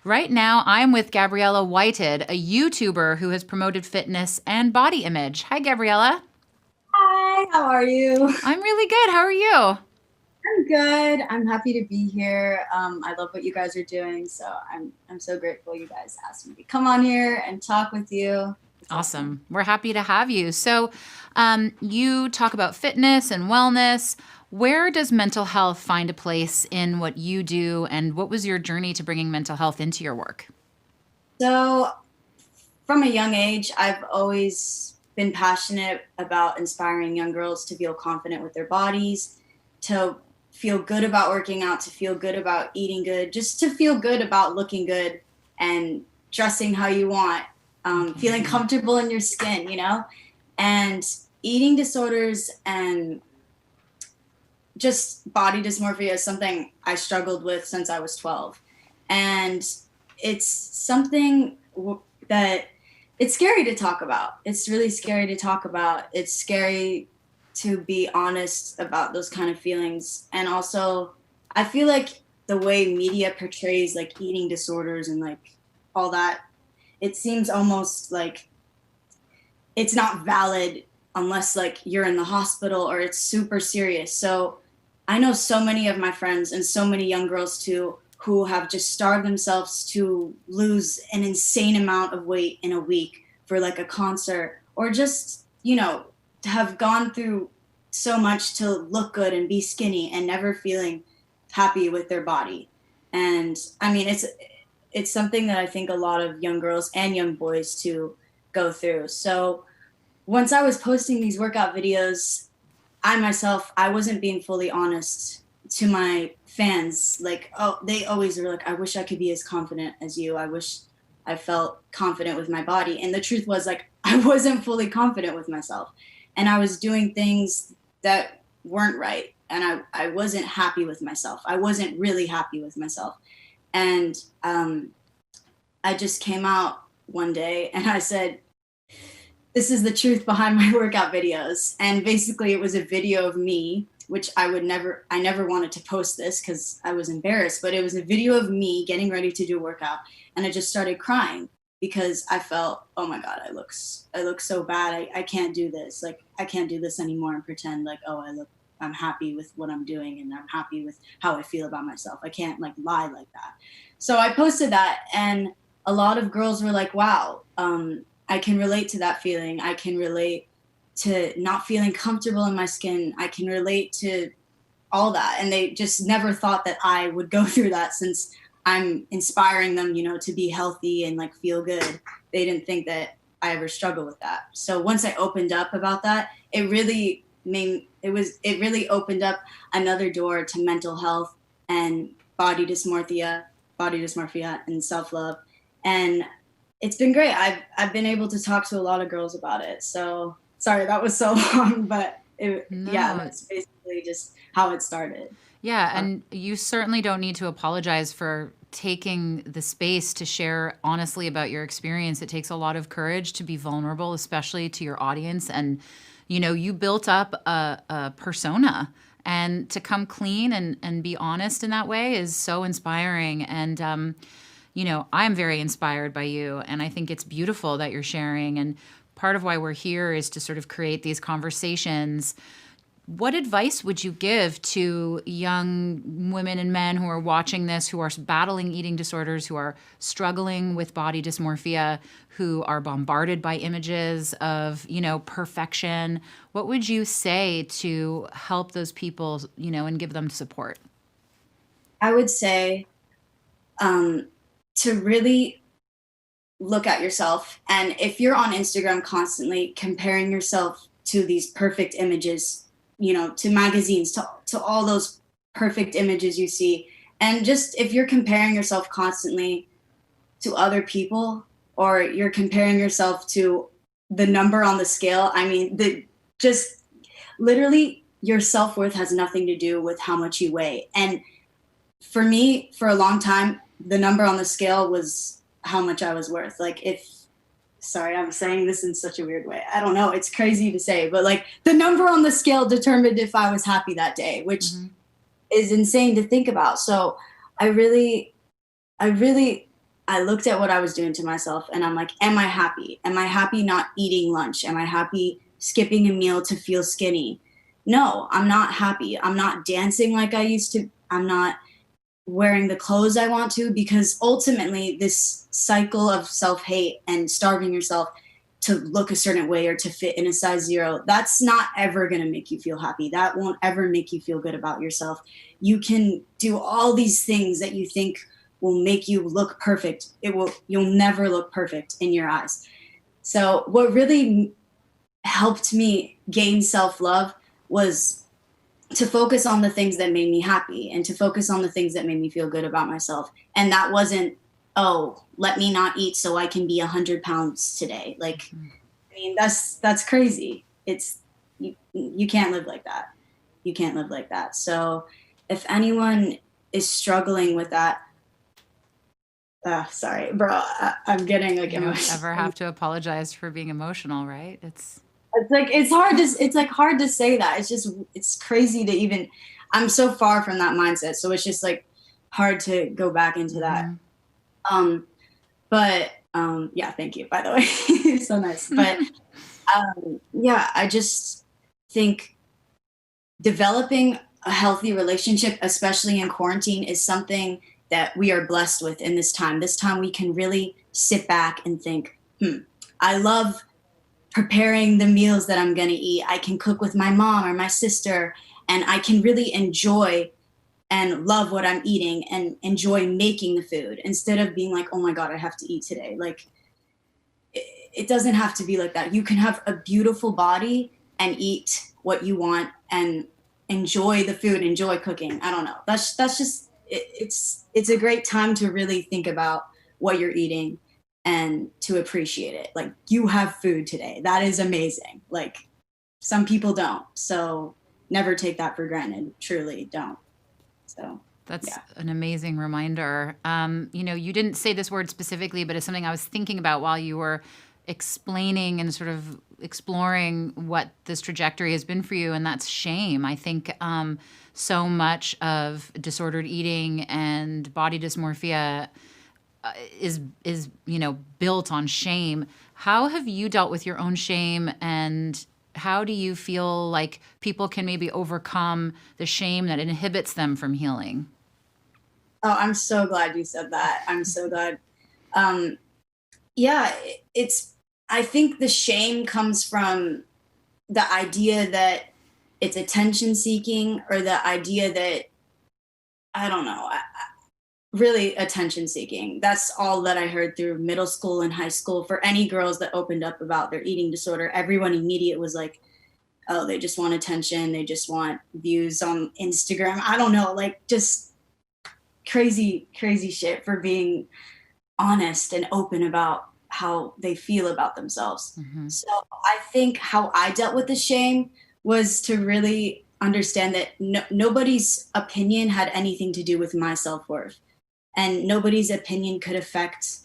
Right now, I'm with Gabriella Whited, a YouTuber who has promoted fitness and body image. Hi, Gabriella. Hi, how are you? I'm really good. How are you? I'm good. I'm happy to be here. I love what you guys are doing, so I'm so grateful you guys asked me to come on here and talk with you. It's awesome. Awesome. We're happy to have you. So, you talk about fitness and wellness. Where does mental health find a place in what you do, and what was your journey to bringing mental health into your work? So, from a young age, I've always been passionate about inspiring young girls to feel confident with their bodies, to feel good about working out, to feel good about eating good, just to feel good about looking good and dressing how you want, Okay. feeling comfortable in your skin, And eating disorders and just body dysmorphia is something I struggled with since I was 12. And it's something that it's scary to talk about. It's really scary to talk about. It's scary to be honest about those kind of feelings. And also, I feel like the way media portrays like eating disorders and like all that, it seems almost like it's not valid unless like you're in the hospital or it's super serious. So I know so many of my friends and so many young girls too who have just starved themselves to lose an insane amount of weight in a week for like a concert or just, to have gone through so much to look good and be skinny and never feeling happy with their body. And I mean, it's something that I think a lot of young girls and young boys too go through. So once I was posting these workout videos, I wasn't being fully honest to my fans. Like, oh, they always were like, I wish I could be as confident as you. I wish I felt confident with my body. And the truth was, like, I wasn't fully confident with myself. And I was doing things that weren't right. And I wasn't happy with myself. I wasn't really happy with myself. And I just came out one day and I said, this is the truth behind my workout videos. And basically, it was a video of me, which I never wanted to post this because I was embarrassed, but it was a video of me getting ready to do a workout. And I just started crying because I felt, oh my God, I look so bad. I can't do this. Like, I can't do this anymore and pretend like, oh, I'm happy with what I'm doing and I'm happy with how I feel about myself. I can't like lie like that. So I posted that and a lot of girls were like, wow, I can relate to that feeling. I can relate to not feeling comfortable in my skin. I can relate to all that. And they just never thought that I would go through that since I'm inspiring them, to be healthy and like feel good. They didn't think that I ever struggled with that. So once I opened up about that, it really opened up another door to mental health and body dysmorphia and self-love. And it's been great. I've been able to talk to a lot of girls about it. So sorry that was so long, but yeah, No, that's basically just how it started. yeah, Uh, and you certainly don't need to apologize for taking the space to share honestly about your experience. It takes a lot of courage to be vulnerable, especially to your audience. And, you built up a persona, and to come clean and be honest in that way is so inspiring. And, I'm very inspired by you, and I think it's beautiful that you're sharing. And part of why we're here is to sort of create these conversations. What advice would you give to young women and men who are watching this, who are battling eating disorders, who are struggling with body dysmorphia, who are bombarded by images of, perfection? What would you say to help those people, and give them support? I would say um, to really look at yourself. And if you're on Instagram constantly comparing yourself to these perfect images, to magazines, to all those perfect images you see, and just if you're comparing yourself constantly to other people or you're comparing yourself to the number on the scale, I mean, the just literally your self-worth has nothing to do with how much you weigh. And for me, for a long time, the number on the scale was how much I was worth. Like if sorry, I'm saying this in such a weird way. I don't know, it's crazy to say, but like the number on the scale determined if I was happy that day, which Mm-hmm. is insane to think about. So I really I looked at what I was doing to myself and I'm like, am I happy? Am I happy not eating lunch? Am I happy skipping a meal to feel skinny? No, I'm not happy. I'm not dancing like I used to. I'm not wearing the clothes I want to, because ultimately this cycle of self-hate and starving yourself to look a certain way or to fit in a size zero, that's not ever going to make you feel happy. That won't ever make you feel good about yourself. You can do all these things that you think will make you look perfect. You'll never look perfect in your eyes. So what really helped me gain self-love was to focus on the things that made me happy and to focus on the things that made me feel good about myself. And that wasn't, oh, let me not eat so I can be 100 pounds today. Like, I mean, that's crazy. You can't live like that. You can't live like that. So if anyone is struggling with that, sorry, bro, I'm getting like You don't emotional. ever have to apologize for being emotional, right? It's like it's like hard to say that. It's crazy to even. I'm so far from that mindset, so it's just like hard to go back into that. But yeah, thank you, by the way. So nice. But yeah, I just think developing a healthy relationship, especially in quarantine, is something that we are blessed with in this time. This time we can really sit back and think, I love preparing the meals that I'm going to eat. I can cook with my mom or my sister, and I can really enjoy and love what I'm eating and enjoy making the food instead of being like, oh my God, I have to eat today. Like, it doesn't have to be like that. You can have a beautiful body and eat what you want and enjoy the food, enjoy cooking. I don't know. That's just, it's a great time to really think about what you're eating and to appreciate it. Like, you have food today. That is amazing. Like, some people don't. So never take that for granted. Truly don't. So That's yeah. an amazing reminder. You didn't say this word specifically, but it's something I was thinking about while you were explaining and sort of exploring what this trajectory has been for you, and that's shame. I think so much of disordered eating and body dysmorphia is built on shame. How have you dealt with your own shame, and how do you feel like people can maybe overcome the shame that inhibits them from healing? Oh, I'm so glad you said that. I'm so glad. Yeah, I think the shame comes from the idea that it's attention seeking, or the idea that, I don't know, really attention seeking. That's all that I heard through middle school and high school. For any girls that opened up about their eating disorder, everyone immediate was like, oh, they just want attention. They just want views on Instagram. I don't know, like, just crazy, crazy shit for being honest and open about how they feel about themselves. So I think how I dealt with the shame was to really understand that nobody's opinion had anything to do with my self-worth, and nobody's opinion could affect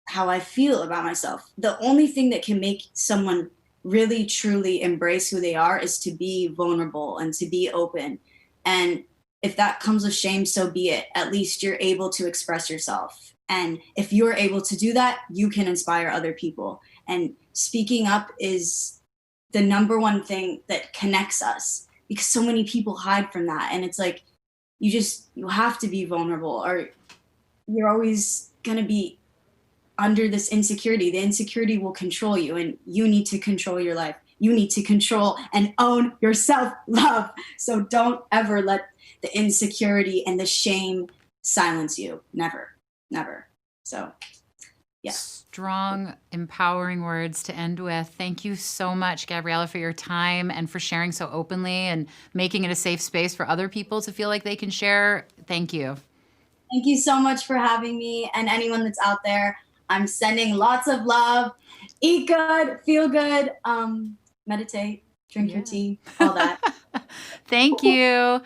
how I feel about myself. The only thing that can make someone really truly embrace who they are is to be vulnerable and to be open. And if that comes with shame, so be it. At least you're able to express yourself. And if you're able to do that, you can inspire other people. And speaking up is the number one thing that connects us, because so many people hide from that. And it's like, you have to be vulnerable, or you're always going to be under this insecurity. The insecurity will control you, and you need to control your life. You need to control and own your self-love. So don't ever let the insecurity and the shame silence you. Never, never. So, yeah. Strong, empowering words to end with. Thank you so much, Gabriella, for your time and for sharing so openly and making it a safe space for other people to feel like they can share. Thank you. Thank you so much for having me, and anyone that's out there. I'm sending lots of love. Eat good, feel good, meditate, drink your tea, all that. Thank you.